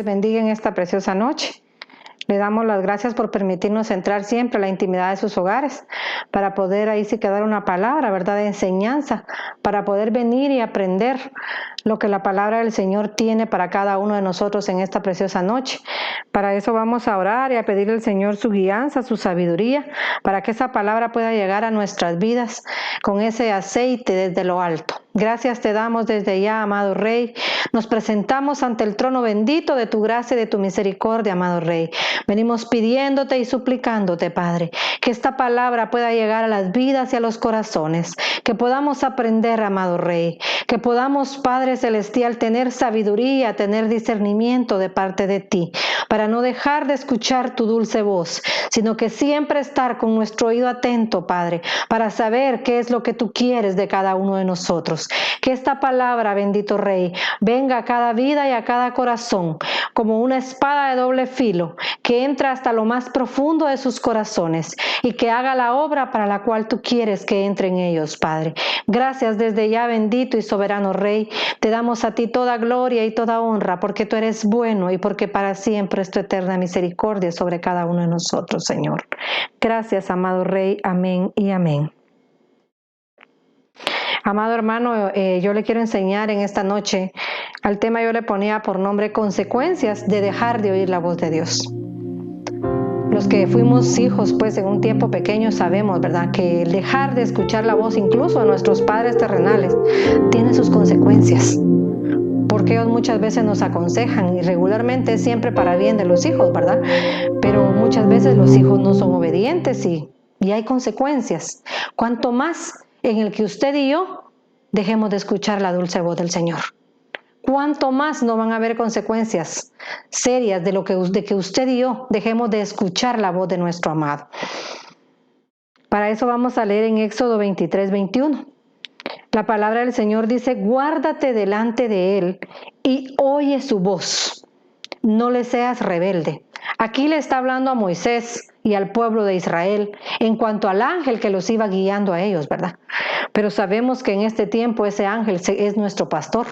bendiga en esta preciosa noche. Le damos las gracias por permitirnos entrar siempre a la intimidad de sus hogares, para poder ahí sí quedar una palabra, ¿verdad?, de enseñanza, para poder venir y aprender lo que la palabra del Señor tiene para cada uno de nosotros en esta preciosa noche. Para eso vamos a orar y a pedirle al Señor su guianza, su sabiduría, para que esa palabra pueda llegar a nuestras vidas con ese aceite desde lo alto. Gracias te damos desde ya, amado Rey. Nos presentamos ante el trono bendito de tu gracia y de tu misericordia, amado Rey. Venimos pidiéndote y suplicándote, Padre, que esta palabra pueda llegar a las vidas y a los corazones, que podamos aprender, amado Rey, que podamos, Padre Celestial, tener sabiduría, tener discernimiento de parte de ti, para no dejar de escuchar tu dulce voz, sino que siempre estar con nuestro oído atento, Padre, para saber qué es lo que tú quieres de cada uno de nosotros. Que esta palabra, bendito Rey, venga a cada vida y a cada corazón como una espada de doble filo, que entra hasta lo más profundo de sus corazones y que haga la obra para la cual tú quieres que entre en ellos, Padre. Gracias desde ya, bendito y soberano Rey. Te damos a ti toda gloria y toda honra, porque tú eres bueno y porque para siempre es tu eterna misericordia sobre cada uno de nosotros, Señor. Gracias, amado Rey. Amén y amén. Amado hermano, yo le quiero enseñar en esta noche, al tema yo le ponía por nombre consecuencias de dejar de oír la voz de Dios. Los que fuimos hijos pues en un tiempo pequeño sabemos, ¿verdad?, que el dejar de escuchar la voz incluso de nuestros padres terrenales tiene sus consecuencias. Porque ellos muchas veces nos aconsejan y regularmente siempre para bien de los hijos, ¿verdad? Pero muchas veces los hijos no son obedientes y hay consecuencias. Cuanto más en el que usted y yo dejemos de escuchar la dulce voz del Señor. Cuánto más no van a haber consecuencias serias de que usted y yo dejemos de escuchar la voz de nuestro amado. Para eso vamos a leer en Éxodo 23:21. La palabra del Señor dice: guárdate delante de Él y oye su voz. No le seas rebelde. Aquí le está hablando a Moisés y al pueblo de Israel en cuanto al ángel que los iba guiando a ellos, ¿verdad? Pero sabemos que en este tiempo ese ángel es nuestro pastor,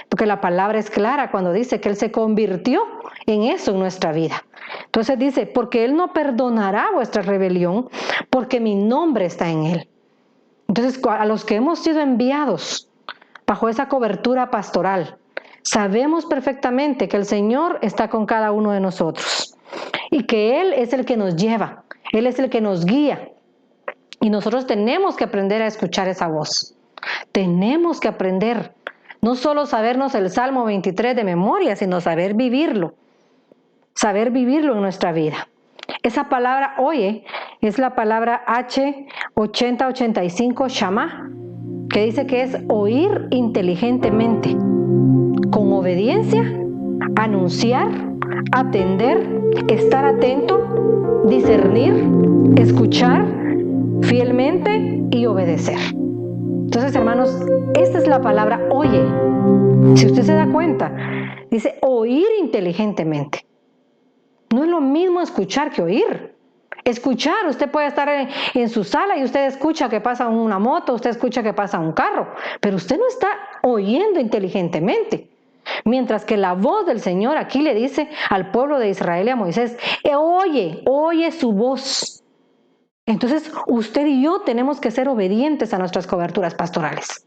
porque la palabra es clara cuando dice que Él se convirtió en eso en nuestra vida. Entonces dice: porque Él no perdonará vuestra rebelión, porque mi nombre está en Él. Entonces, a los que hemos sido enviados bajo esa cobertura pastoral, sabemos perfectamente que el Señor está con cada uno de nosotros y que Él es el que nos lleva, Él es el que nos guía. Y nosotros tenemos que aprender a escuchar esa voz. Tenemos que aprender, no solo sabernos el Salmo 23 de memoria, sino saber vivirlo en nuestra vida. Esa palabra oye es la palabra H8085 Shama, que dice que es oír inteligentemente, con obediencia, anunciar, atender, estar atento, discernir, escuchar fielmente y obedecer. Entonces, hermanos, esta es la palabra oye. Si usted se da cuenta, dice oír inteligentemente. No es lo mismo escuchar que oír. Escuchar, usted puede estar en su sala y usted escucha que pasa una moto, usted escucha que pasa un carro, pero usted no está oyendo inteligentemente. Mientras que la voz del Señor aquí le dice al pueblo de Israel y a Moisés: oye su voz. Entonces usted y yo tenemos que ser obedientes a nuestras coberturas pastorales.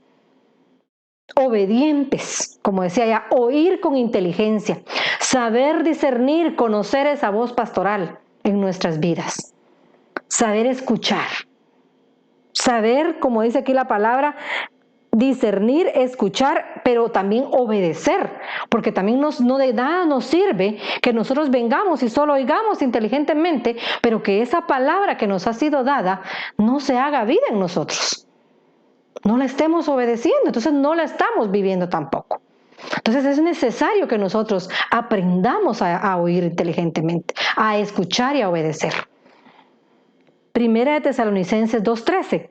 Obedientes, como decía ya, oír con inteligencia, saber discernir, conocer esa voz pastoral en nuestras vidas, saber escuchar, saber, como dice aquí la palabra, discernir, escuchar, pero también obedecer, porque también no de nada nos sirve que nosotros vengamos y solo oigamos inteligentemente, pero que esa palabra que nos ha sido dada no se haga vida en nosotros. No la estemos obedeciendo, entonces no la estamos viviendo tampoco. Entonces es necesario que nosotros aprendamos a oír inteligentemente, a escuchar y a obedecer. Primera de Tesalonicenses 2:13.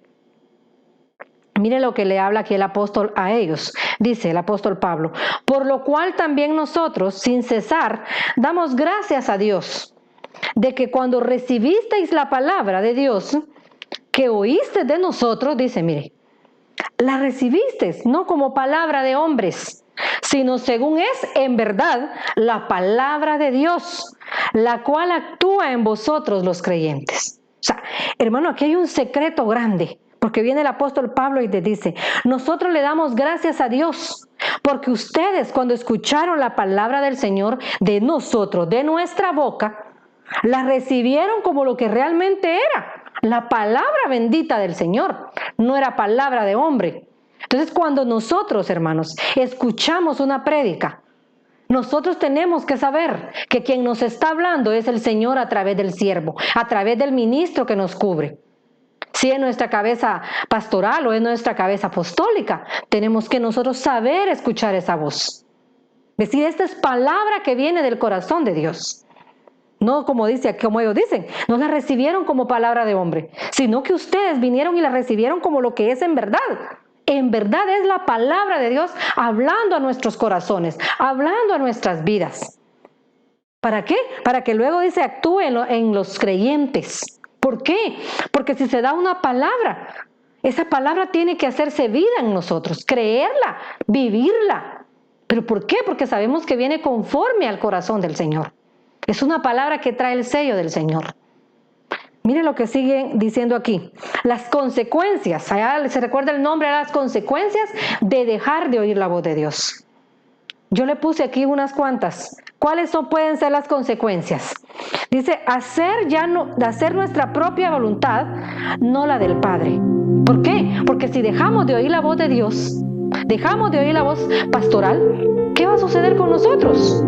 Mire lo que le habla aquí el apóstol a ellos. Dice el apóstol Pablo: por lo cual también nosotros, sin cesar, damos gracias a Dios, de que cuando recibisteis la palabra de Dios, que oíste de nosotros, dice, mire, la recibisteis no como palabra de hombres, sino según es en verdad la palabra de Dios, la cual actúa en vosotros los creyentes. O sea, hermano, aquí hay un secreto grande, porque viene el apóstol Pablo y te dice, nosotros le damos gracias a Dios, porque ustedes cuando escucharon la palabra del Señor de nosotros, de nuestra boca, la recibieron como lo que realmente era, la palabra bendita del Señor, no era palabra de hombre. Entonces, cuando nosotros, hermanos, escuchamos una prédica, nosotros tenemos que saber que quien nos está hablando es el Señor a través del siervo, a través del ministro que nos cubre. Si es nuestra cabeza pastoral o es nuestra cabeza apostólica, tenemos que nosotros saber escuchar esa voz. Decir, esta es palabra que viene del corazón de Dios. No como ellos dicen, no la recibieron como palabra de hombre, sino que ustedes vinieron y la recibieron como lo que es en verdad. En verdad es la palabra de Dios hablando a nuestros corazones, hablando a nuestras vidas. ¿Para qué? Para que luego dice actúe en los creyentes. ¿Por qué? Porque si se da una palabra, esa palabra tiene que hacerse vida en nosotros, creerla, vivirla. ¿Pero por qué? Porque sabemos que viene conforme al corazón del Señor. Es una palabra que trae el sello del Señor. Mire lo que sigue diciendo aquí. Las consecuencias, allá se recuerda el nombre, las consecuencias de dejar de oír la voz de Dios. Yo le puse aquí unas cuantas. ¿Cuáles pueden ser las consecuencias? Dice, hacer nuestra propia voluntad, no la del Padre. ¿Por qué? Porque si dejamos de oír la voz de Dios, dejamos de oír la voz pastoral, ¿qué va a suceder con nosotros?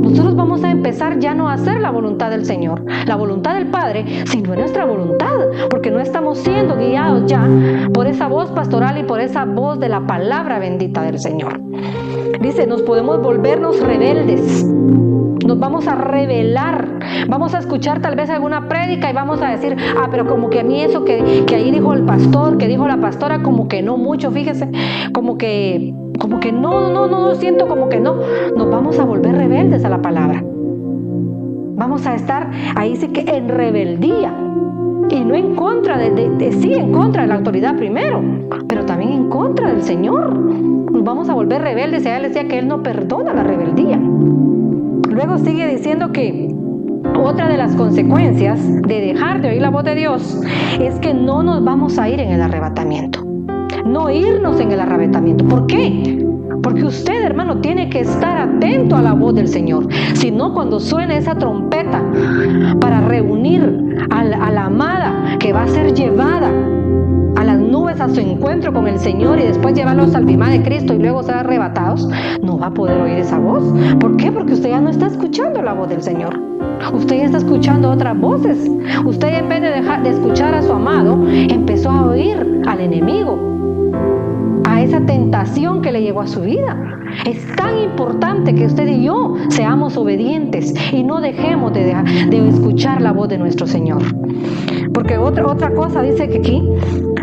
Nosotros vamos a empezar ya no a hacer la voluntad del Señor, la voluntad del Padre, sino nuestra voluntad, porque no estamos siendo guiados ya por esa voz pastoral y por esa voz de la palabra bendita del Señor. Dice, nos podemos volvernos rebeldes, nos vamos a rebelar, vamos a escuchar tal vez alguna prédica y vamos a decir, pero como que a mí eso que ahí dijo el pastor, que dijo la pastora, como que no mucho, fíjese, como que no, siento como que no. Nos vamos a volver rebeldes a la palabra. Vamos a estar ahí sí que en rebeldía. Y no en contra sí, en contra de la autoridad primero, pero también en contra del Señor. Nos vamos a volver rebeldes. Y ella decía que Él no perdona la rebeldía. Luego sigue diciendo que otra de las consecuencias de dejar de oír la voz de Dios es que no nos vamos a ir en el arrebatamiento. No irnos en el arrebatamiento. ¿Por qué? Porque usted, hermano, tiene que estar atento a la voz del Señor. Si no, cuando suene esa trompeta para reunir a la amada que va a ser llevada a las nubes a su encuentro con el Señor y después llevarlos al bimá de Cristo y luego ser arrebatados, no va a poder oír esa voz. ¿Por qué? Porque usted ya no está escuchando la voz del Señor. Usted ya está escuchando otras voces. Usted, en vez de dejar de escuchar a su amado, empezó a oír al enemigo, a esa tentación que le llegó a su vida. Es tan importante que usted y yo seamos obedientes y no dejemos de escuchar la voz de nuestro Señor. Porque otra cosa dice que aquí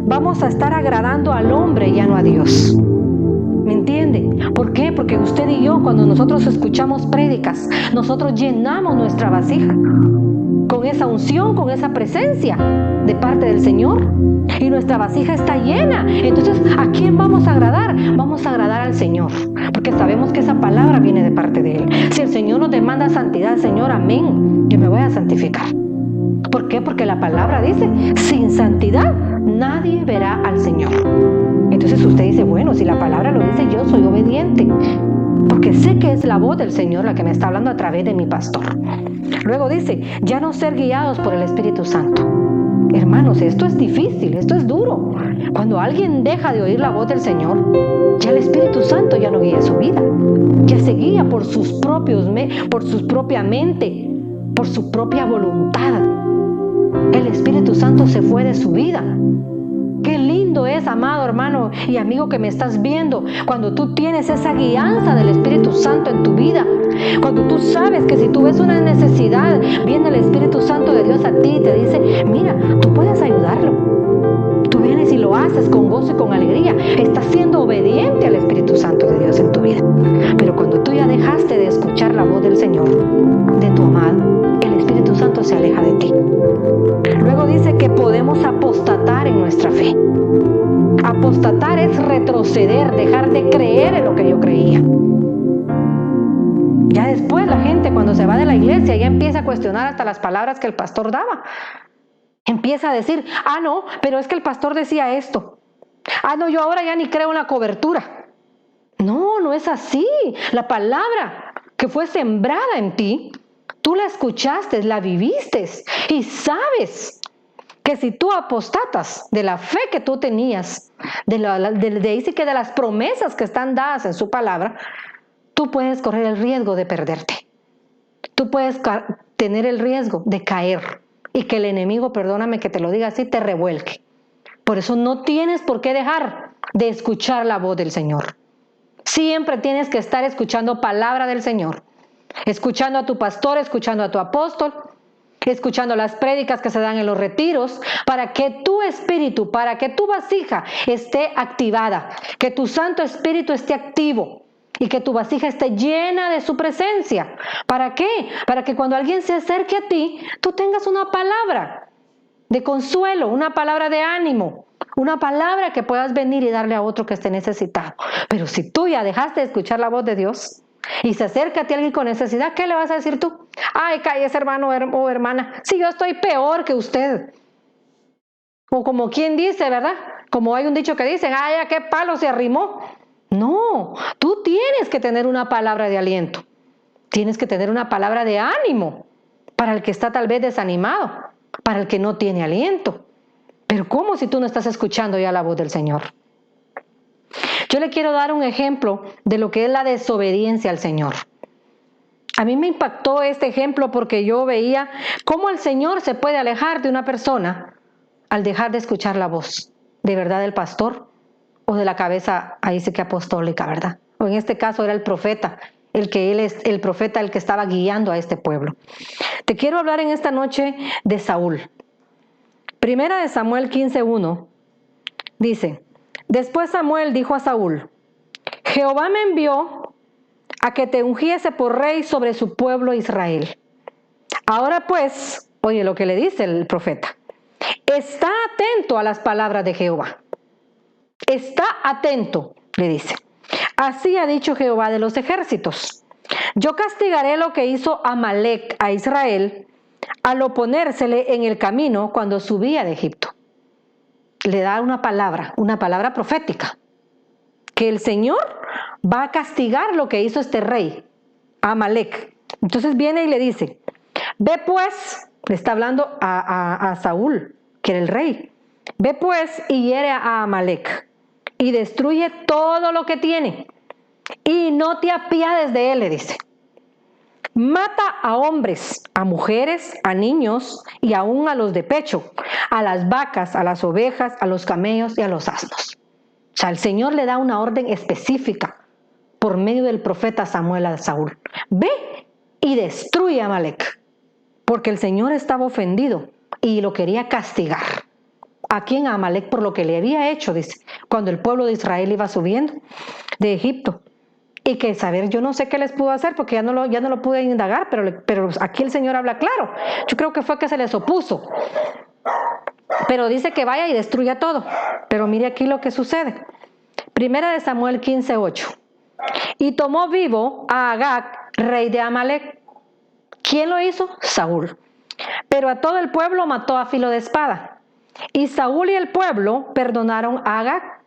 vamos a estar agradando al hombre y ya no a Dios. ¿Me entiende? ¿Por qué? Porque usted y yo, cuando nosotros escuchamos prédicas, nosotros llenamos nuestra vasija con esa unción, con esa presencia de parte del Señor, y nuestra vasija está llena. Entonces, ¿a quién vamos a agradar? Vamos a agradar al Señor, porque sabemos que esa palabra viene de parte de Él. Si el Señor nos demanda santidad, Señor, amén, yo me voy a santificar. ¿Por qué? Porque la palabra dice, sin santidad nadie verá al Señor. Entonces usted dice, bueno, si la palabra lo dice, yo soy obediente, porque sé que es la voz del Señor la que me está hablando a través de mi pastor. Luego dice, ya no ser guiados por el Espíritu Santo. Hermanos, esto es difícil, esto es duro. Cuando alguien deja de oír la voz del Señor, ya el Espíritu Santo ya no guía su vida. Ya se guía por su propia mente, por su propia voluntad. El Espíritu Santo se fue de su vida. Qué lindo es, amado hermano y amigo que me estás viendo, cuando tú tienes esa guianza del Espíritu Santo en tu vida. Cuando tú sabes que si tú ves una necesidad, viene el Espíritu Santo de Dios a ti y te dice, mira, tú puedes ayudarlo. Tú vienes y lo haces con gozo y con alegría. Estás siendo obediente al Espíritu Santo de Dios en tu vida. Pero cuando tú ya dejaste de escuchar la voz del Señor, de tu amado, el Espíritu Santo se aleja de ti. Luego dice que podemos apostatar en nuestra fe. Apostatar es retroceder, dejar de creer en lo que yo creía. Ya después la gente cuando se va de la iglesia ya empieza a cuestionar hasta las palabras que el pastor daba. Empieza a decir, no, pero es que el pastor decía esto. No, yo ahora ya ni creo en la cobertura. No, no es así. La palabra que fue sembrada en ti, tú la escuchaste, la viviste y sabes que si tú apostatas de la fe que tú tenías, de las promesas que están dadas en su palabra, tú puedes correr el riesgo de perderte. Tú puedes tener el riesgo de caer y que el enemigo, perdóname que te lo diga así, te revuelque. Por eso no tienes por qué dejar de escuchar la voz del Señor. Siempre tienes que estar escuchando palabra del Señor, escuchando a tu pastor, escuchando a tu apóstol, escuchando las prédicas que se dan en los retiros, para que tu espíritu, para que tu vasija esté activada, que tu Santo Espíritu esté activo y que tu vasija esté llena de su presencia. ¿Para qué? Para que cuando alguien se acerque a ti, tú tengas una palabra de consuelo, una palabra de ánimo, una palabra que puedas venir y darle a otro que esté necesitado. Pero si tú ya dejaste de escuchar la voz de Dios y se acerca a ti alguien con necesidad, ¿qué le vas a decir tú? Cállese, hermano o hermana, si yo estoy peor que usted. O como quien dice, ¿verdad? Como hay un dicho que dicen, ¿a qué palo se arrimó? No, tú tienes que tener una palabra de aliento. Tienes que tener una palabra de ánimo para el que está tal vez desanimado, para el que no tiene aliento. Pero ¿cómo si tú no estás escuchando ya la voz del Señor? Yo le quiero dar un ejemplo de lo que es la desobediencia al Señor. A mí me impactó este ejemplo porque yo veía cómo el Señor se puede alejar de una persona al dejar de escuchar la voz de verdad del pastor o de la cabeza, ahí sí que apostólica, ¿verdad? O en este caso era el profeta, él es el profeta el que estaba guiando a este pueblo. Te quiero hablar en esta noche de Saúl. Primera de Samuel 15:1 dice, después Samuel dijo a Saúl, Jehová me envió a que te ungiese por rey sobre su pueblo Israel. Ahora pues, oye lo que le dice el profeta, está atento a las palabras de Jehová. Está atento, le dice. Así ha dicho Jehová de los ejércitos. Yo castigaré lo que hizo Amalec a Israel al oponérsele en el camino cuando subía de Egipto. Le da una palabra profética, que el Señor va a castigar lo que hizo este rey, Amalec. Entonces viene y le dice, ve pues, le está hablando a Saúl, que era el rey, ve pues y hiere a Amalec y destruye todo lo que tiene y no te apiades de él, le dice. Mata a hombres, a mujeres, a niños y aún a los de pecho, a las vacas, a las ovejas, a los camellos y a los asnos. O sea, el Señor le da una orden específica por medio del profeta Samuel a Saúl. Ve y destruye a Amalec, porque el Señor estaba ofendido y lo quería castigar. ¿A quién? A Amalec por lo que le había hecho, dice, cuando el pueblo de Israel iba subiendo de Egipto. Y que saber, yo no sé qué les pudo hacer porque ya no lo pude indagar, pero aquí el Señor habla claro. Yo creo que fue que se les opuso. Pero dice que vaya y destruya todo. Pero mire aquí lo que sucede. Primera de Samuel 15:8. Y tomó vivo a Agag, rey de Amalec. ¿Quién lo hizo? Saúl. Pero a todo el pueblo mató a filo de espada. Y Saúl y el pueblo perdonaron a Agag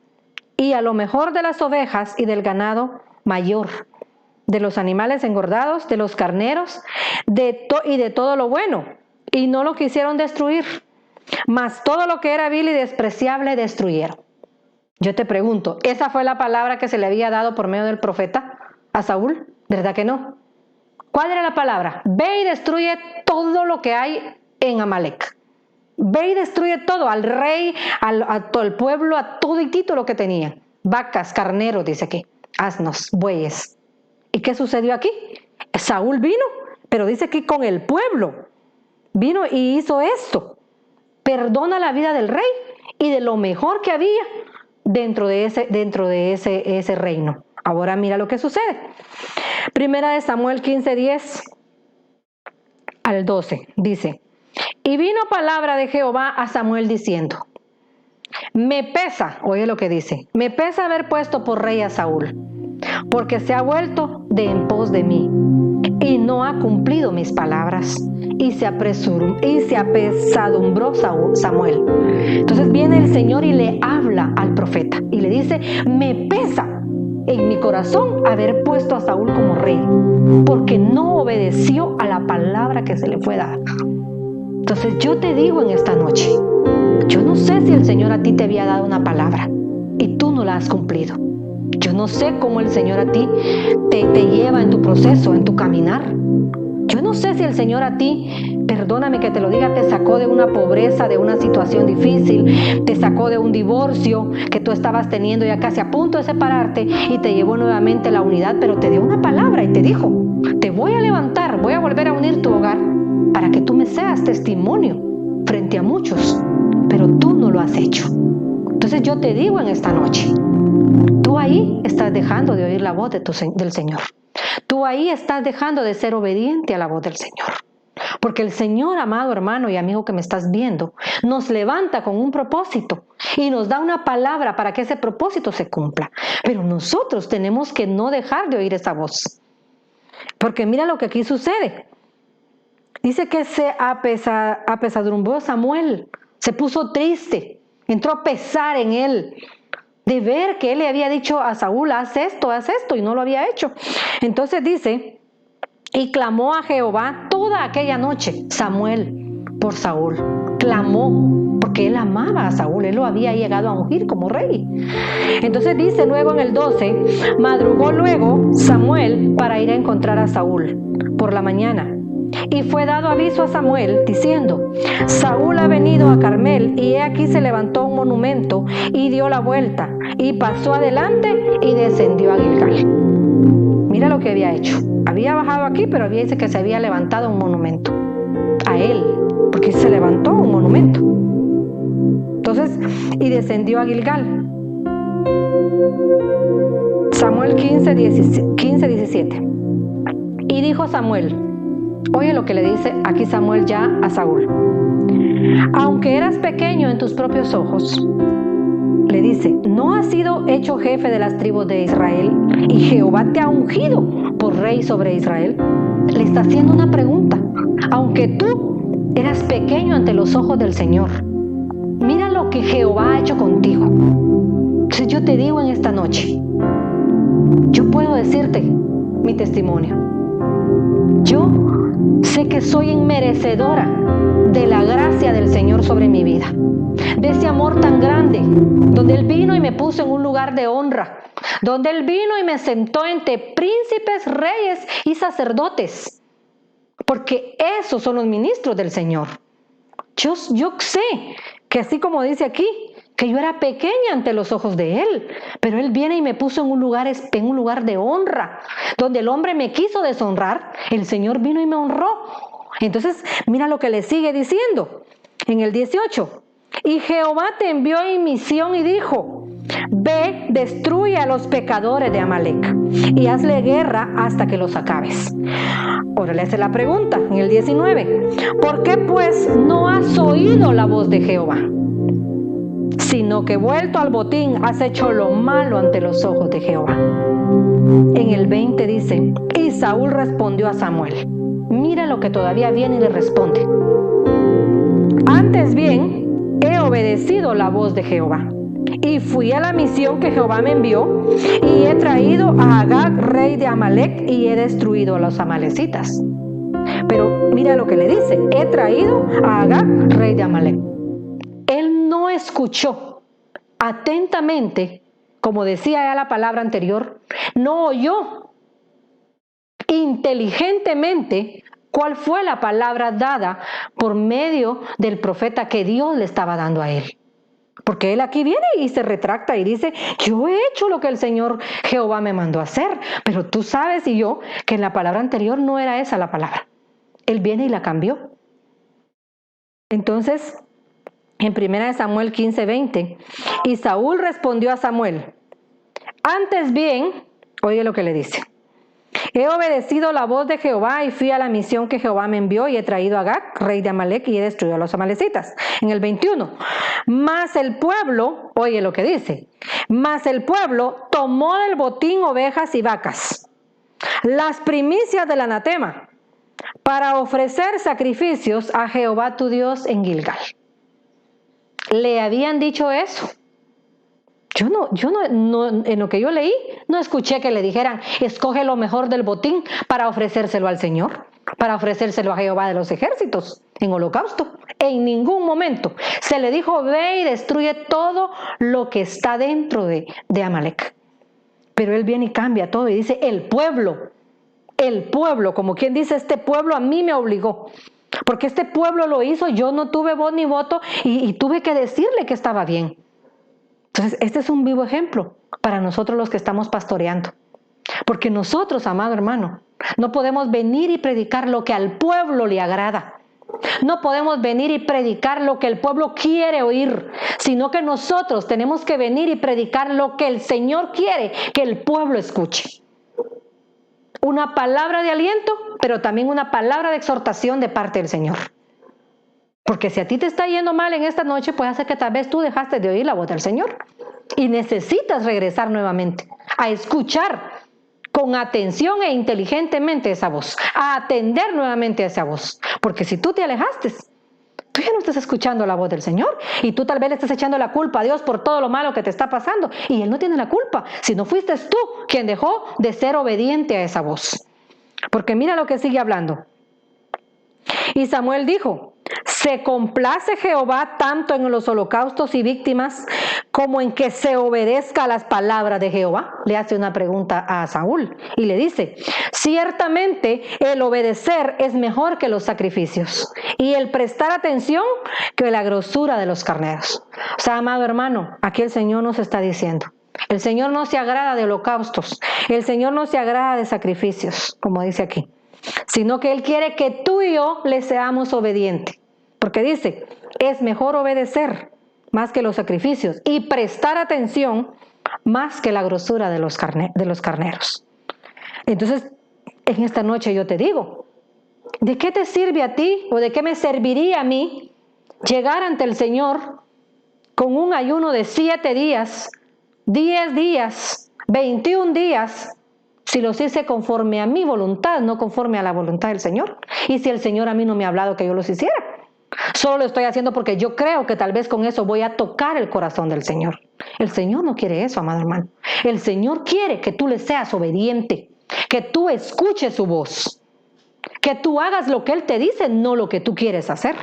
y a lo mejor de las ovejas y del ganado mayor, de los animales engordados, de los carneros, y de todo lo bueno, y no lo quisieron destruir, mas todo lo que era vil y despreciable destruyeron. Yo te pregunto, ¿esa fue la palabra que se le había dado por medio del profeta a Saúl? ¿Verdad que no? ¿Cuál era la palabra? Ve y destruye todo lo que hay en Amalec. Ve y destruye todo, al rey, a todo el pueblo, a todo y todo lo que tenía. Vacas, carneros, dice aquí, asnos, bueyes. ¿Y qué sucedió aquí? Saúl vino, pero dice que con el pueblo vino y hizo esto. Perdona la vida del rey y de lo mejor que había dentro de ese reino. Ahora mira lo que sucede. Primera de Samuel 15:10 al 12 dice, y vino palabra de Jehová a Samuel diciendo, me pesa, oye lo que dice, me pesa haber puesto por rey a Saúl, porque se ha vuelto de en pos de mí. no ha cumplido mis palabras. Y se apesadumbró Samuel. Entonces viene el Señor y le habla al profeta y le dice: me pesa en mi corazón haber puesto a Saúl como rey, porque no obedeció a la palabra que se le fue dada. Entonces yo te digo en esta noche, yo no sé si el Señor a ti te había dado una palabra y tú no la has cumplido. Yo no sé cómo el Señor a ti te lleva en tu proceso, en tu caminar. Yo no sé si el Señor a ti, perdóname que te lo diga, te sacó de una pobreza, de una situación difícil, te sacó de un divorcio que tú estabas teniendo ya casi a punto de separarte y te llevó nuevamente a la unidad, pero te dio una palabra y te dijo: te voy a levantar, voy a volver a unir tu hogar para que tú me seas testimonio frente a muchos, pero tú no lo has hecho. Entonces yo te digo en esta noche, tú ahí estás dejando de oír la voz del Señor. Tú ahí estás dejando de ser obediente a la voz del Señor. Porque el Señor, amado hermano y amigo que me estás viendo, nos levanta con un propósito y nos da una palabra para que ese propósito se cumpla. Pero nosotros tenemos que no dejar de oír esa voz. Porque mira lo que aquí sucede. Dice que se apesadumbró Samuel, se puso triste, entró a pesar en él, de ver que él le había dicho a Saúl: haz esto, y no lo había hecho. Entonces dice: y clamó a Jehová toda aquella noche Samuel por Saúl. Clamó porque él amaba a Saúl, él lo había llegado a ungir como rey. Entonces dice luego en el 12: madrugó luego Samuel para ir a encontrar a Saúl por la mañana. Y fue dado aviso a Samuel diciendo: Saúl ha venido a Carmel, y he aquí se levantó un monumento y dio la vuelta y pasó adelante y descendió a Gilgal. Mira lo que había hecho. Había bajado aquí, pero dice que se había levantado un monumento a él, porque se levantó un monumento. Entonces, y descendió a Gilgal. Samuel 15:17. Y dijo Samuel, oye lo que le dice aquí Samuel ya a Saúl: aunque eras pequeño en tus propios ojos, le dice, ¿no has sido hecho jefe de las tribus de Israel y Jehová te ha ungido por rey sobre Israel? Le está haciendo una pregunta. Aunque tú eras pequeño ante los ojos del Señor, mira lo que Jehová ha hecho contigo. Entonces yo te digo en esta noche, yo puedo decirte mi testimonio. Yo sé que soy inmerecedora de la gracia del Señor sobre mi vida, de ese amor tan grande, donde Él vino y me puso en un lugar de honra, donde Él vino y me sentó entre príncipes, reyes y sacerdotes, porque esos son los ministros del Señor. Yo sé que así como dice aquí, que yo era pequeña ante los ojos de Él, pero Él viene y me puso en un lugar de honra, donde el hombre me quiso deshonrar, el Señor vino y me honró. Entonces, mira lo que le sigue diciendo en el 18. Y Jehová te envió en misión y dijo, ve, destruye a los pecadores de Amalec y hazle guerra hasta que los acabes. Ahora le hace la pregunta en el 19. ¿Por qué pues no has oído la voz de Jehová? Sino que vuelto al botín has hecho lo malo ante los ojos de Jehová. En el 20 dice, y Saúl respondió a Samuel. Mira lo que todavía viene y le responde. Antes bien, he obedecido la voz de Jehová, y fui a la misión que Jehová me envió, y he traído a Agag, rey de Amalec, y he destruido a los amalecitas. Pero mira lo que le dice, he traído a Agag, rey de Amalec. Él no escuchó atentamente, como decía ya la palabra anterior, no oyó inteligentemente cuál fue la palabra dada por medio del profeta que Dios le estaba dando a él. Porque él aquí viene y se retracta y dice, yo he hecho lo que el Señor Jehová me mandó a hacer, pero tú sabes y yo que en la palabra anterior no era esa la palabra. Él viene y la cambió. Entonces, en 1 Samuel 15:20, y Saúl respondió a Samuel, antes bien, oye lo que le dice, he obedecido la voz de Jehová y fui a la misión que Jehová me envió y he traído a Agag, rey de Amalec, y he destruido a los amalecitas. En el 21, mas el pueblo, oye lo que dice, mas el pueblo tomó del botín ovejas y vacas, las primicias del anatema, para ofrecer sacrificios a Jehová tu Dios en Gilgal. ¿Le habían dicho eso? Yo no, en lo que yo leí, no escuché que le dijeran, escoge lo mejor del botín para ofrecérselo al Señor, para ofrecérselo a Jehová de los ejércitos en holocausto. En ningún momento se le dijo, ve y destruye todo lo que está dentro de Amalek. Pero él viene y cambia todo y dice, el pueblo, como quien dice, este pueblo a mí me obligó. Porque este pueblo lo hizo, yo no tuve voz ni voto y tuve que decirle que estaba bien. Entonces, este es un vivo ejemplo para nosotros los que estamos pastoreando. Porque nosotros, amado hermano, no podemos venir y predicar lo que al pueblo le agrada. No podemos venir y predicar lo que el pueblo quiere oír, sino que nosotros tenemos que venir y predicar lo que el Señor quiere que el pueblo escuche. Una palabra de aliento, pero también una palabra de exhortación de parte del Señor. Porque si a ti te está yendo mal en esta noche, puede ser que tal vez tú dejaste de oír la voz del Señor y necesitas regresar nuevamente a escuchar con atención e inteligentemente esa voz, a atender nuevamente a esa voz. Porque si tú te alejaste, tú ya no estás escuchando la voz del Señor y tú tal vez le estás echando la culpa a Dios por todo lo malo que te está pasando y Él no tiene la culpa, si no fuiste tú quien dejó de ser obediente a esa voz. Porque mira lo que sigue hablando. Y Samuel dijo, ¿se complace Jehová tanto en los holocaustos y víctimas como en que se obedezca a las palabras de Jehová? Le hace una pregunta a Saúl y le dice, ciertamente el obedecer es mejor que los sacrificios y el prestar atención que la grosura de los carneros. O sea, amado hermano, aquí el Señor nos está diciendo, el Señor no se agrada de holocaustos, el Señor no se agrada de sacrificios, como dice aquí, sino que Él quiere que tú y yo le seamos obedientes. Porque dice, es mejor obedecer más que los sacrificios y prestar atención más que la grosura de los carneros. Entonces, en esta noche yo te digo, ¿de qué te sirve a ti o de qué me serviría a mí llegar ante el Señor con un ayuno de 7 días, 10 días, 21 días, si los hice conforme a mi voluntad, no conforme a la voluntad del Señor? Y si el Señor a mí no me ha hablado que yo los hiciera. Solo lo estoy haciendo porque yo creo que tal vez con eso voy a tocar el corazón del Señor. El Señor no quiere eso, amado hermano. El Señor quiere que tú le seas obediente, que tú escuches su voz, que tú hagas lo que Él te dice, no lo que tú quieres hacer.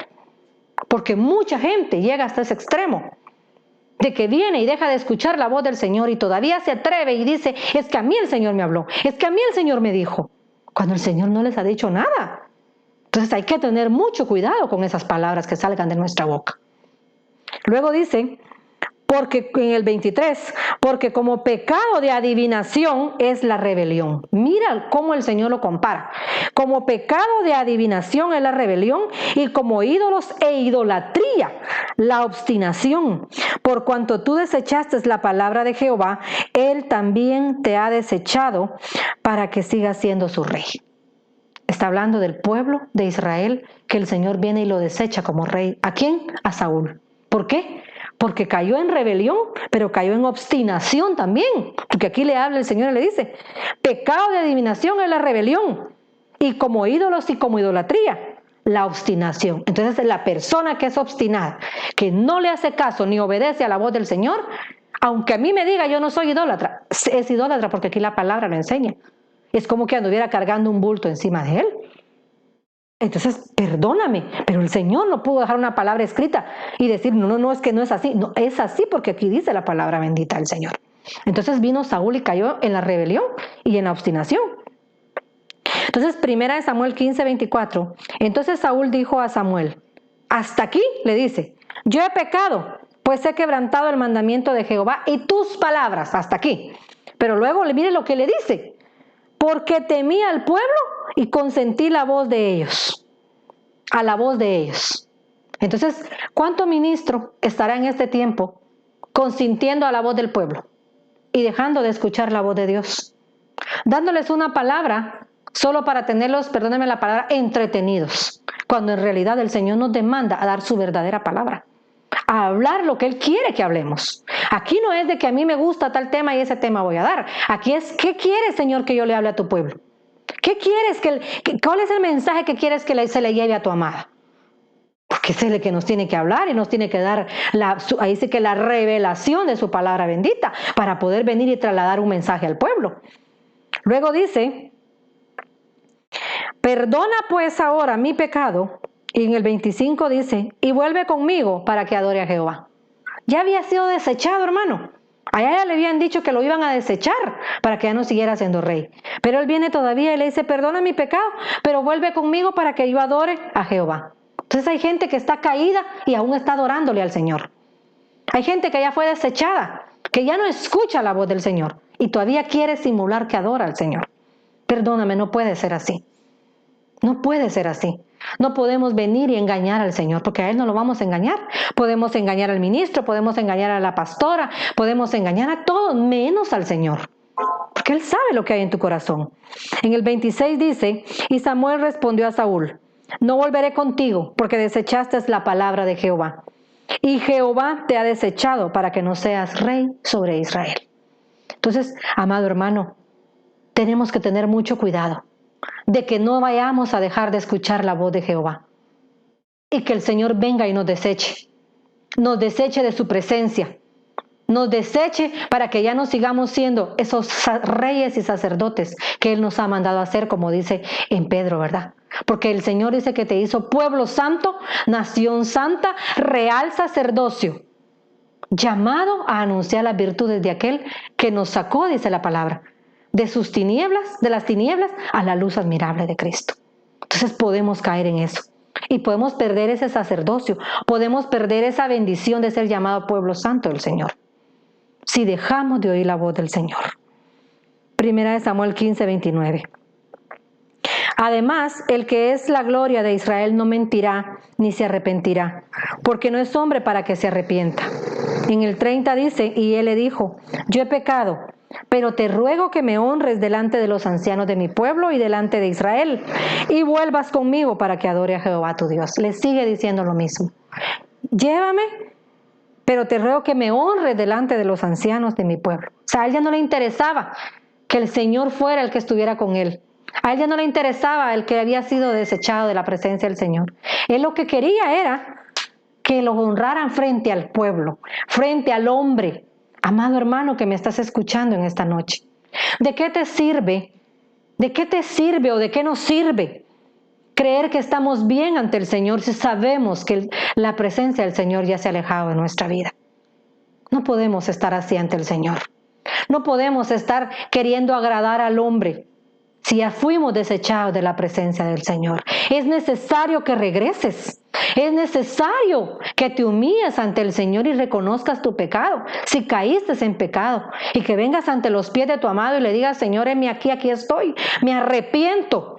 Porque mucha gente llega hasta ese extremo de que viene y deja de escuchar la voz del Señor y todavía se atreve y dice, es que a mí el Señor me habló, es que a mí el Señor me dijo, cuando el Señor no les ha dicho nada. Entonces hay que tener mucho cuidado con esas palabras que salgan de nuestra boca. Luego dice, porque en el 23, porque como pecado de adivinación es la rebelión. Mira cómo el Señor lo compara. Como pecado de adivinación es la rebelión y como ídolos e idolatría la obstinación. Por cuanto tú desechaste la palabra de Jehová, Él también te ha desechado para que sigas siendo su rey. Está hablando del pueblo de Israel que el Señor viene y lo desecha como rey. ¿A quién? A Saúl. ¿Por qué? Porque cayó en rebelión, pero cayó en obstinación también. Porque aquí le habla el Señor y le dice, pecado de adivinación es la rebelión. Y como ídolos y como idolatría, la obstinación. Entonces la persona que es obstinada, que no le hace caso ni obedece a la voz del Señor, aunque a mí me diga yo no soy idólatra, es idólatra porque aquí la palabra lo enseña. Es como que anduviera cargando un bulto encima de él. Entonces, perdóname, pero el Señor no pudo dejar una palabra escrita y decir, no, es que no es así. No, es así porque aquí dice la palabra bendita del Señor. Entonces vino Saúl y cayó en la rebelión y en la obstinación. Entonces, 1 Samuel 15:24. Entonces Saúl dijo a Samuel, hasta aquí, le dice, yo he pecado, pues he quebrantado el mandamiento de Jehová y tus palabras, hasta aquí. Pero luego, mire lo que le dice, porque temí al pueblo y consentí la voz de ellos, a la voz de ellos. Entonces, ¿cuánto ministro estará en este tiempo consintiendo a la voz del pueblo y dejando de escuchar la voz de Dios? Dándoles una palabra solo para tenerlos, perdónenme la palabra, entretenidos, cuando en realidad el Señor nos demanda a dar su verdadera palabra, a hablar lo que Él quiere que hablemos. Aquí no es de que a mí me gusta tal tema y ese tema voy a dar. Aquí es, ¿qué quiere, Señor, que yo le hable a tu pueblo? ¿Qué quieres cuál es el mensaje que quieres que se le lleve a tu amada? Porque es el que nos tiene que hablar y nos tiene que dar ahí sí que la revelación de su palabra bendita para poder venir y trasladar un mensaje al pueblo. Luego dice, perdona pues ahora mi pecado. Y en el 25 dice, y vuelve conmigo para que adore a Jehová. Ya había sido desechado, hermano. Allá ya le habían dicho que lo iban a desechar para que ya no siguiera siendo rey. Pero él viene todavía y le dice, perdona mi pecado, pero vuelve conmigo para que yo adore a Jehová. Entonces hay gente que está caída y aún está adorándole al Señor. Hay gente que ya fue desechada, que ya no escucha la voz del Señor y todavía quiere simular que adora al Señor. Perdóname, no puede ser así. No puede ser así. No podemos venir y engañar al Señor, porque a Él no lo vamos a engañar. Podemos engañar al ministro, podemos engañar a la pastora, podemos engañar a todos, menos al Señor, porque Él sabe lo que hay en tu corazón. En el 26 dice, y Samuel respondió a Saúl, no volveré contigo, porque desechaste la palabra de Jehová. Y Jehová te ha desechado para que no seas rey sobre Israel. Entonces, amado hermano, tenemos que tener mucho cuidado de que no vayamos a dejar de escuchar la voz de Jehová y que el Señor venga y nos deseche de su presencia, nos deseche para que ya no sigamos siendo esos reyes y sacerdotes que Él nos ha mandado a hacer, como dice en Pedro, ¿verdad? Porque el Señor dice que te hizo pueblo santo, nación santa, real sacerdocio, llamado a anunciar las virtudes de aquel que nos sacó, dice la palabra, de sus tinieblas, de las tinieblas a la luz admirable de Cristo. Entonces podemos caer en eso y podemos perder ese sacerdocio, podemos perder esa bendición de ser llamado pueblo santo del Señor si dejamos de oír la voz del Señor. Primera de Samuel 15, 29. Además, el que es la gloria de Israel no mentirá ni se arrepentirá, porque no es hombre para que se arrepienta. En el 30 dice, y él le dijo, yo he pecado, pero te ruego que me honres delante de los ancianos de mi pueblo y delante de Israel, y vuelvas conmigo para que adore a Jehová tu Dios. Le sigue diciendo lo mismo. Llévame, pero te ruego que me honres delante de los ancianos de mi pueblo. O sea, a él ya no le interesaba que el Señor fuera el que estuviera con él. A él ya no le interesaba el que había sido desechado de la presencia del Señor. Él lo que quería era que lo honraran frente al pueblo, frente al hombre. Amado hermano que me estás escuchando en esta noche, ¿de qué te sirve? ¿De qué te sirve o de qué nos sirve creer que estamos bien ante el Señor si sabemos que la presencia del Señor ya se ha alejado de nuestra vida? No podemos estar así ante el Señor. No podemos estar queriendo agradar al hombre si ya fuimos desechados de la presencia del Señor. Es necesario que regreses. Es necesario que te humilles ante el Señor y reconozcas tu pecado. Si caíste en pecado y que vengas ante los pies de tu amado y le digas, Señor, heme aquí estoy. Me arrepiento.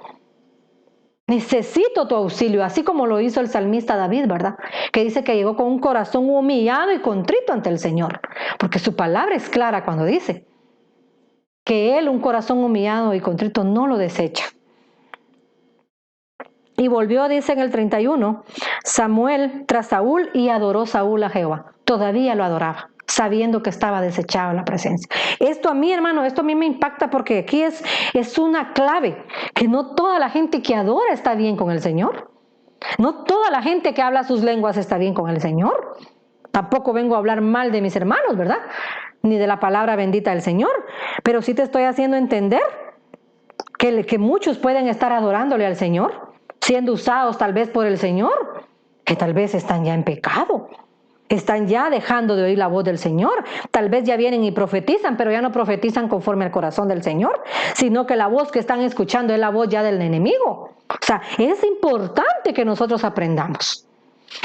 Necesito tu auxilio, así como lo hizo el salmista David, ¿verdad? Que dice que llegó con un corazón humillado y contrito ante el Señor. Porque su palabra es clara cuando dice que él, un corazón humillado y contrito, no lo desecha. Y volvió, dice en el 31, Samuel tras Saúl y adoró Saúl a Jehová. Todavía lo adoraba, sabiendo que estaba desechado en la presencia. Esto a mí, hermano, esto a mí me impacta porque aquí es una clave, que no toda la gente que adora está bien con el Señor. No toda la gente que habla sus lenguas está bien con el Señor. Tampoco vengo a hablar mal de mis hermanos, ¿verdad? Ni de la palabra bendita del Señor. Pero sí te estoy haciendo entender que muchos pueden estar adorándole al Señor, siendo usados tal vez por el Señor, que tal vez están ya en pecado, están ya dejando de oír la voz del Señor, tal vez ya vienen y profetizan, pero ya no profetizan conforme al corazón del Señor, sino que la voz que están escuchando es la voz ya del enemigo. O sea, es importante que nosotros aprendamos.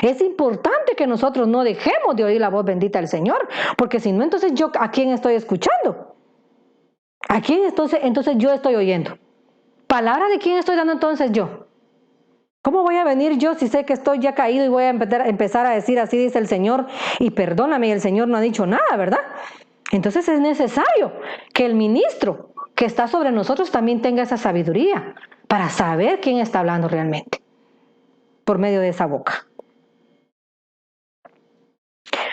Es importante que nosotros no dejemos de oír la voz bendita del Señor, porque si no, entonces yo, ¿a quién estoy escuchando? ¿A quién entonces yo estoy oyendo? ¿Palabra de quién estoy dando entonces yo? ¿Cómo voy a venir yo si sé que estoy ya caído y voy a empezar a decir así dice el Señor y perdóname y el Señor no ha dicho nada, ¿verdad? Entonces es necesario que el ministro que está sobre nosotros también tenga esa sabiduría para saber quién está hablando realmente por medio de esa boca.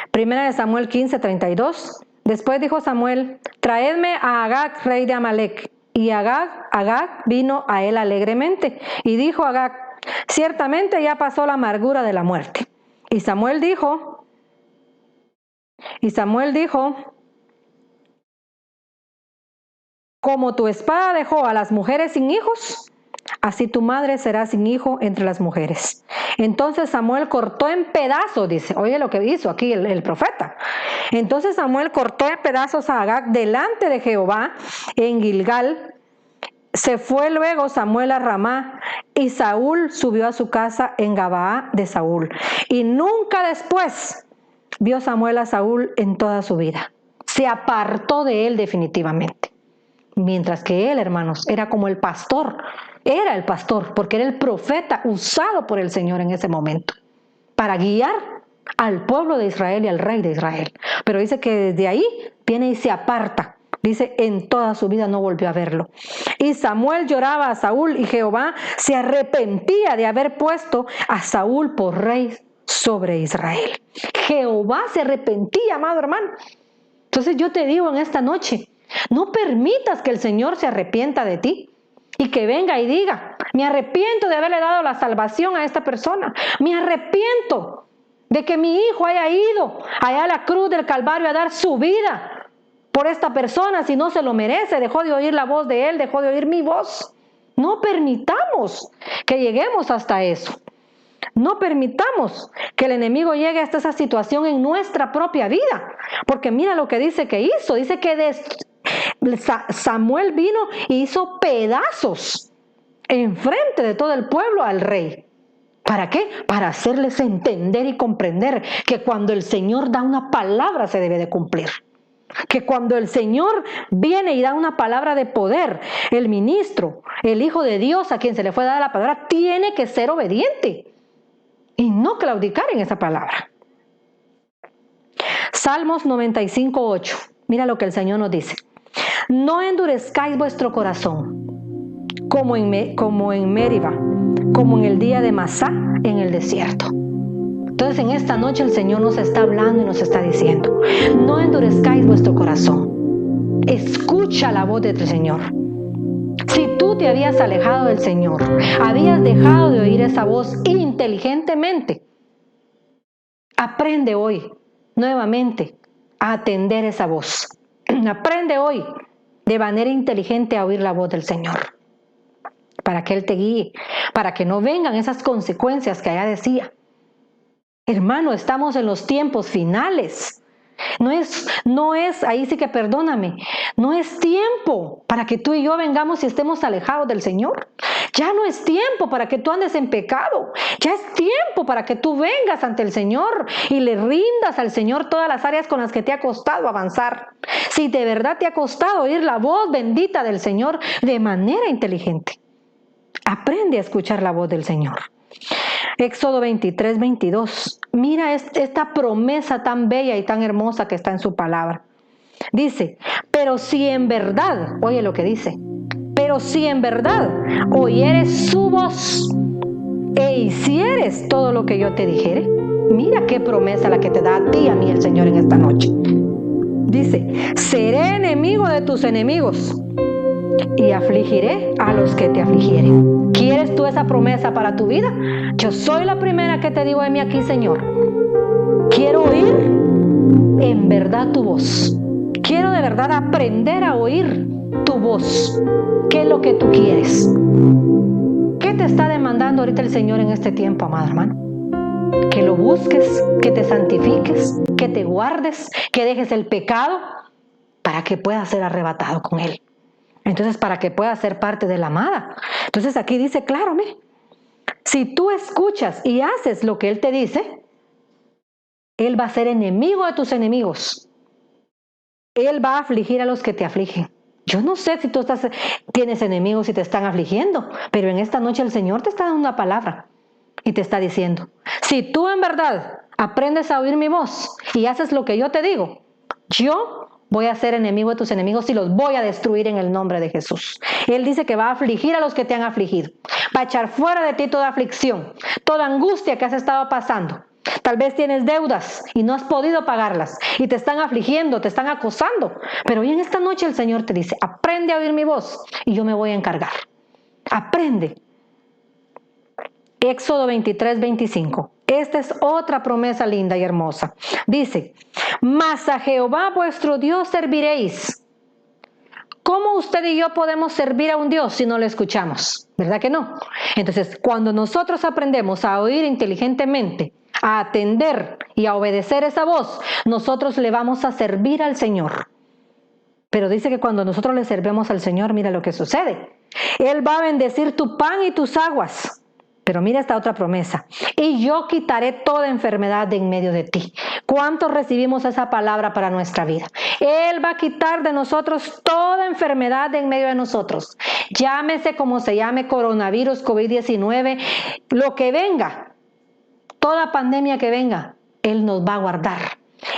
Primera de Samuel 15, 32. Después dijo Samuel, traedme a Agag, rey de Amalec. Y Agag vino a él alegremente. Y dijo Agag: ciertamente ya pasó la amargura de la muerte. Y Samuel dijo, como tu espada dejó a las mujeres sin hijos, así tu madre será sin hijo entre las mujeres. Entonces Samuel cortó en pedazos, dice, oye lo que hizo aquí el profeta. Entonces Samuel cortó en pedazos a Agag delante de Jehová en Gilgal. Se fue luego Samuel a Ramá, y Saúl subió a su casa en Gabaa de Saúl. Y nunca después vio Samuel a Saúl en toda su vida. Se apartó de él definitivamente. Mientras que él, hermanos, era como el pastor. Era el pastor, porque era el profeta usado por el Señor en ese momento para guiar al pueblo de Israel y al rey de Israel. Pero dice que desde ahí viene y se aparta. Dice, en toda su vida no volvió a verlo. Y Samuel lloraba a Saúl, y Jehová se arrepentía de haber puesto a Saúl por rey sobre Israel. Jehová se arrepentía, amado hermano. Entonces yo te digo en esta noche, no permitas que el Señor se arrepienta de ti y que venga y diga, me arrepiento de haberle dado la salvación a esta persona. Me arrepiento de que mi hijo haya ido allá a la cruz del Calvario a dar su vida por esta persona, si no se lo merece, dejó de oír la voz de él, dejó de oír mi voz. No permitamos que lleguemos hasta eso. No permitamos que el enemigo llegue hasta esa situación en nuestra propia vida. Porque mira lo que dice que hizo. Dice que Samuel vino y hizo pedazos enfrente de todo el pueblo al rey. ¿Para qué? Para hacerles entender y comprender que cuando el Señor da una palabra se debe de cumplir. Que cuando el Señor viene y da una palabra de poder, el ministro, el Hijo de Dios a quien se le fue dada la palabra, tiene que ser obediente y no claudicar en esa palabra. Salmos 95:8. Mira lo que el Señor nos dice. No endurezcáis vuestro corazón como en Meriba, como en el día de Masá en el desierto. Entonces en esta noche el Señor nos está hablando y nos está diciendo, no endurezcáis vuestro corazón. Escucha la voz de tu Señor. Si tú te habías alejado del Señor, habías dejado de oír esa voz inteligentemente, aprende hoy nuevamente a atender esa voz. Aprende hoy de manera inteligente a oír la voz del Señor, para que Él te guíe, para que no vengan esas consecuencias que allá decía. Hermano, estamos en los tiempos finales. No es, ahí sí que perdóname, no es tiempo para que tú y yo vengamos y estemos alejados del Señor. Ya no es tiempo para que tú andes en pecado. Ya es tiempo para que tú vengas ante el Señor y le rindas al Señor todas las áreas con las que te ha costado avanzar. Si de verdad te ha costado oír la voz bendita del Señor de manera inteligente, aprende a escuchar la voz del Señor. Éxodo 23:22. Mira esta promesa tan bella y tan hermosa que está en su palabra. Dice, pero si en verdad, oye lo que dice, pero si en verdad oyeres su voz e hicieres todo lo que yo te dijere, mira qué promesa la que te da a ti y a mí el Señor en esta noche. Dice, seré enemigo de tus enemigos y afligiré a los que te afligieren. ¿Quieres tú esa promesa para tu vida? Yo soy la primera que te digo de mí aquí, Señor. Quiero oír en verdad tu voz. Quiero de verdad aprender a oír tu voz. ¿Qué es lo que tú quieres? ¿Qué te está demandando ahorita el Señor en este tiempo, amado hermano? Que lo busques, que te santifiques, que te guardes, que dejes el pecado para que puedas ser arrebatado con Él. Entonces, para que puedas ser parte de la amada. Entonces, aquí dice claro, mire, si tú escuchas y haces lo que Él te dice, Él va a ser enemigo de tus enemigos. Él va a afligir a los que te afligen. Yo no sé si tú tienes enemigos y te están afligiendo, pero en esta noche el Señor te está dando una palabra y te está diciendo, si tú en verdad aprendes a oír mi voz y haces lo que yo te digo, yo voy a ser enemigo de tus enemigos y los voy a destruir en el nombre de Jesús. Él dice que va a afligir a los que te han afligido. Va a echar fuera de ti toda aflicción, toda angustia que has estado pasando. Tal vez tienes deudas y no has podido pagarlas y te están afligiendo, te están acosando. Pero hoy en esta noche el Señor te dice, aprende a oír mi voz y yo me voy a encargar. Aprende. Éxodo 23:25. Esta es otra promesa linda y hermosa. Dice, mas a Jehová vuestro Dios serviréis. ¿Cómo usted y yo podemos servir a un Dios si no lo escuchamos? ¿Verdad que no? Entonces, cuando nosotros aprendemos a oír inteligentemente, a atender y a obedecer esa voz, nosotros le vamos a servir al Señor. Pero dice que cuando nosotros le servimos al Señor, mira lo que sucede. Él va a bendecir tu pan y tus aguas. Pero mira esta otra promesa. Y yo quitaré toda enfermedad de en medio de ti. ¿Cuántos recibimos esa palabra para nuestra vida? Él va a quitar de nosotros toda enfermedad de en medio de nosotros. Llámese como se llame, coronavirus, COVID-19, lo que venga, toda pandemia que venga, Él nos va a guardar.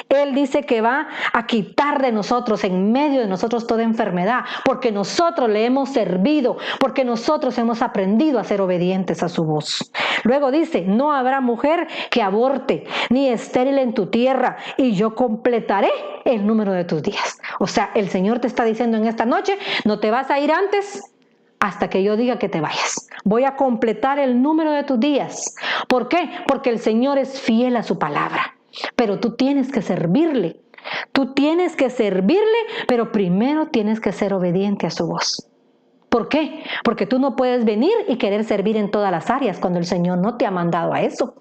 Él dice que va a quitar de nosotros, en medio de nosotros, toda enfermedad, porque nosotros le hemos servido, porque nosotros hemos aprendido a ser obedientes a su voz. Luego dice, no habrá mujer que aborte, ni estéril en tu tierra, y yo completaré el número de tus días. O sea, el Señor te está diciendo en esta noche, no te vas a ir antes hasta que yo diga que te vayas. Voy a completar el número de tus días. ¿Por qué? Porque el Señor es fiel a su palabra. Pero tú tienes que servirle. Tú tienes que servirle, pero primero tienes que ser obediente a su voz. ¿Por qué? Porque tú no puedes venir y querer servir en todas las áreas cuando el Señor no te ha mandado a eso.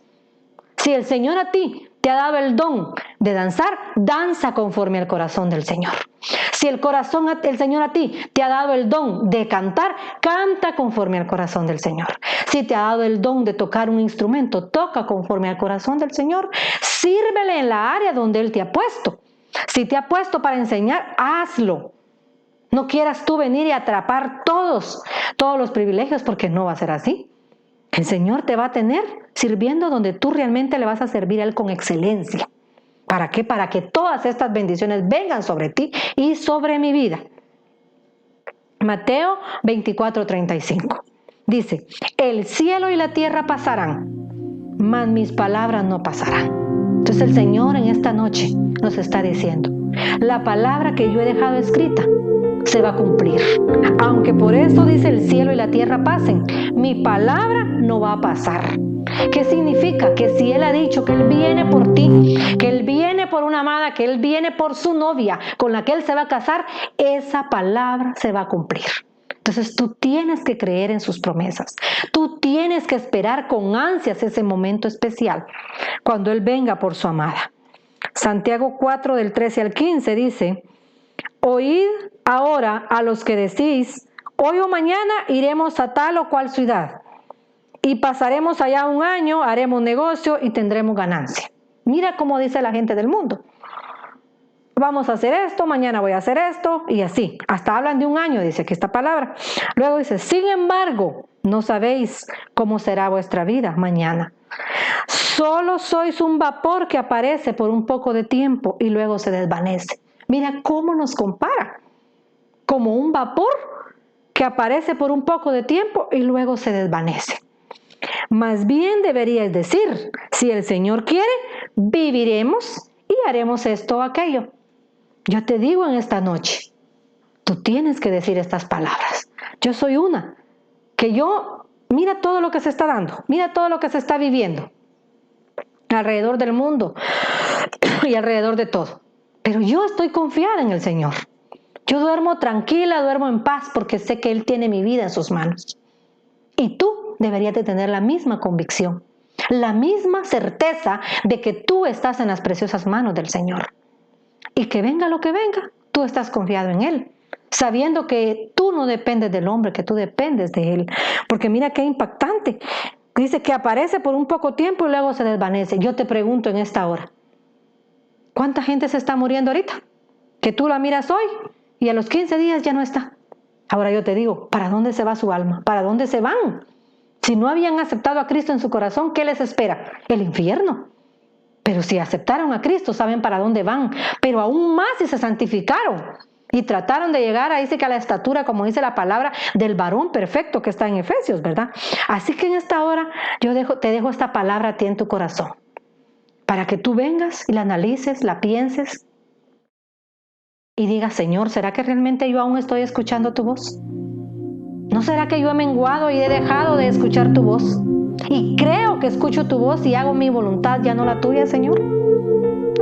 Si el Señor a ti te ha dado el don de danzar, danza conforme al corazón del Señor. Si el Señor a ti te ha dado el don de cantar, canta conforme al corazón del Señor. Si te ha dado el don de tocar un instrumento, toca conforme al corazón del Señor. Sírvele en la área donde Él te ha puesto. Si te ha puesto para enseñar, hazlo. No quieras tú venir y atrapar todos los privilegios, porque no va a ser así. El Señor te va a tener sirviendo donde tú realmente le vas a servir a Él con excelencia. ¿Para qué? Para que todas estas bendiciones vengan sobre ti y sobre mi vida. Mateo 24:35. Dice, el cielo y la tierra pasarán, mas mis palabras no pasarán. Entonces el Señor en esta noche nos está diciendo, la palabra que yo he dejado escrita se va a cumplir. Aunque por eso dice el cielo y la tierra pasen, mi palabra no va a pasar. ¿Qué significa? Que si Él ha dicho que Él viene por ti, que Él viene por una amada, que Él viene por su novia con la que Él se va a casar, esa palabra se va a cumplir. Entonces tú tienes que creer en sus promesas. Tú tienes que esperar con ansias ese momento especial cuando Él venga por su amada. Santiago 4 del 13 al 15 dice, oíd ahora a los que decís, hoy o mañana iremos a tal o cual ciudad y pasaremos allá un año, haremos negocio y tendremos ganancia. Mira cómo dice la gente del mundo. Vamos a hacer esto, mañana voy a hacer esto y así. Hasta hablan de un año, dice aquí esta palabra. Luego dice, sin embargo, no sabéis cómo será vuestra vida mañana. Solo sois un vapor que aparece por un poco de tiempo y luego se desvanece. Mira cómo nos compara. Como un vapor que aparece por un poco de tiempo y luego se desvanece. Más bien deberíais decir, si el Señor quiere, viviremos y haremos esto o aquello. Yo te digo en esta noche, tú tienes que decir estas palabras. Yo soy una, mira todo lo que se está dando, mira todo lo que se está viviendo alrededor del mundo y alrededor de todo. Pero yo estoy confiada en el Señor. Yo duermo tranquila, duermo en paz porque sé que Él tiene mi vida en sus manos. Y tú deberías de tener la misma convicción, la misma certeza de que tú estás en las preciosas manos del Señor. Y que venga lo que venga, tú estás confiado en Él, sabiendo que tú no dependes del hombre, que tú dependes de Él. Porque mira qué impactante. Dice que aparece por un poco tiempo y luego se desvanece. Yo te pregunto en esta hora, ¿cuánta gente se está muriendo ahorita? Que tú la miras hoy y a los 15 días ya no está. Ahora yo te digo, ¿para dónde se va su alma? ¿Para dónde se van? Si no habían aceptado a Cristo en su corazón, ¿qué les espera? El infierno. Pero si aceptaron a Cristo, saben para dónde van. Pero aún más si se santificaron y trataron de llegar a dice que a la estatura, como dice la palabra, del varón perfecto que está en Efesios, ¿verdad? Así que en esta hora yo te dejo esta palabra a ti en tu corazón. para que tú vengas y la analices, la pienses y digas, Señor, ¿será que realmente yo aún estoy escuchando tu voz? ¿No será que yo he menguado y he dejado de escuchar tu voz? Y creo que escucho tu voz y hago mi voluntad, ya no la tuya, Señor.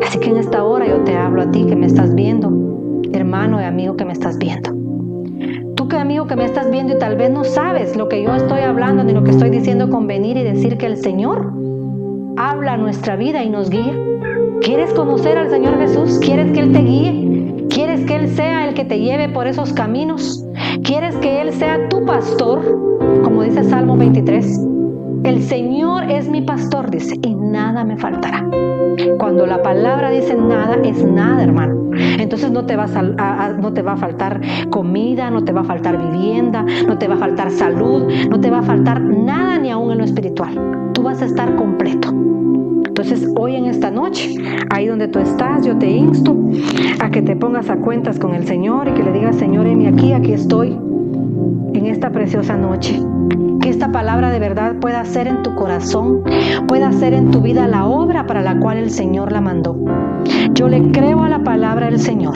Así que en esta hora yo te hablo a ti que me estás viendo, hermano y amigo que me estás viendo. Tú que amigo que me estás viendo y tal vez no sabes lo que yo estoy hablando ni lo que estoy diciendo con venir y decir que el Señor habla a nuestra vida y nos guía. ¿Quieres conocer al Señor Jesús? ¿Quieres que Él te guíe? ¿Quieres que Él sea el que te lleve por esos caminos? ¿Quieres que Él sea tu pastor? Como dice Salmo 23. El Señor es mi pastor, dice, y nada me faltará. Cuando la palabra dice nada, es nada, hermano. Entonces no te va a faltar comida, no te va a faltar vivienda, no te va a faltar salud, no te va a faltar nada ni aún en lo espiritual. Tú vas a estar completo. Entonces hoy en esta noche, ahí donde tú estás, yo te insto a que te pongas a cuentas con el Señor y que le digas, Señor, heme aquí estoy, en esta preciosa noche. Que esta palabra de verdad pueda hacer en tu corazón, pueda hacer en tu vida la obra para la cual el Señor la mandó. Yo le creo a la palabra del Señor.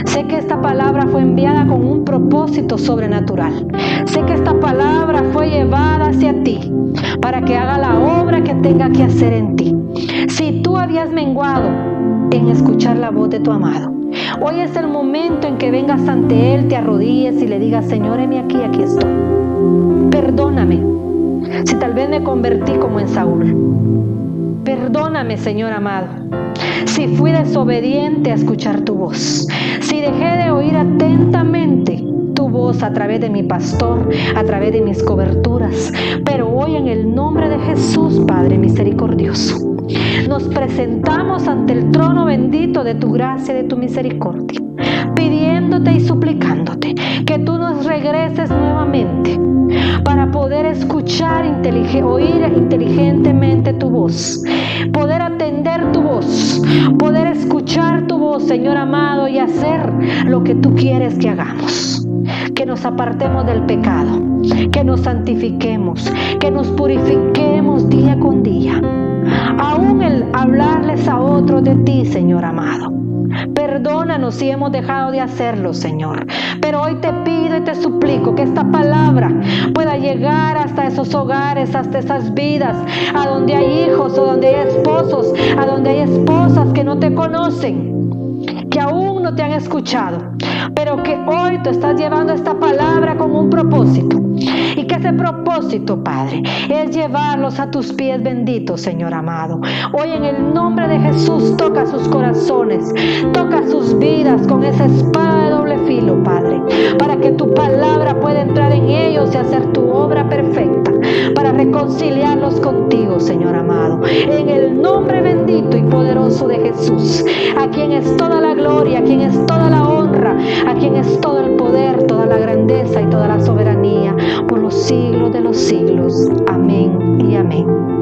Sé que esta palabra fue enviada con un propósito sobrenatural. Sé que esta palabra fue llevada hacia ti para que haga la obra que tenga que hacer en ti. Si tú habías menguado en escuchar la voz de tu amado, hoy es el momento en que vengas ante Él, te arrodilles y le digas, Señor, heme aquí estoy. Perdóname si tal vez me convertí como en Saúl. Perdóname, Señor amado, si fui desobediente a escuchar tu voz, si dejé de oír atentamente tu voz a través de mi pastor, a través de mis coberturas. Pero hoy en el nombre de Jesús, Padre misericordioso, nos presentamos ante el trono bendito de tu gracia y de tu misericordia, pidiéndote y suplicándote que tú nos regreses nuevamente para poder escuchar, oír inteligentemente tu voz, poder atender tu voz, poder escuchar tu voz, Señor amado, y hacer lo que tú quieres que hagamos. Que nos apartemos del pecado, que nos santifiquemos, que nos purifiquemos día con día. Aún el hablarles a otros de ti, Señor amado. Perdónanos si hemos dejado de hacerlo, Señor. Pero hoy te pido y te suplico que esta palabra pueda llegar hasta esos hogares, hasta esas vidas, a donde hay hijos o donde hay esposos, a donde hay esposas que no te conocen, que aún no te han escuchado, pero que hoy tú estás llevando esta palabra con un propósito. Y que ese propósito, Padre, es llevarlos a tus pies benditos, Señor amado. Hoy en el nombre de Jesús toca sus corazones, toca sus vidas con esa espada de doble filo, Padre, para que tu palabra pueda entrar en ellos y hacer tu obra perfecta, para reconciliarlos contigo, Señor amado. En el nombre bendito y poderoso de Jesús, a quien es toda la gloria, a quien es toda la honra, a quien es todo el poder, toda la grandeza y toda la soberanía, por los siglos de los siglos. Amén y amén.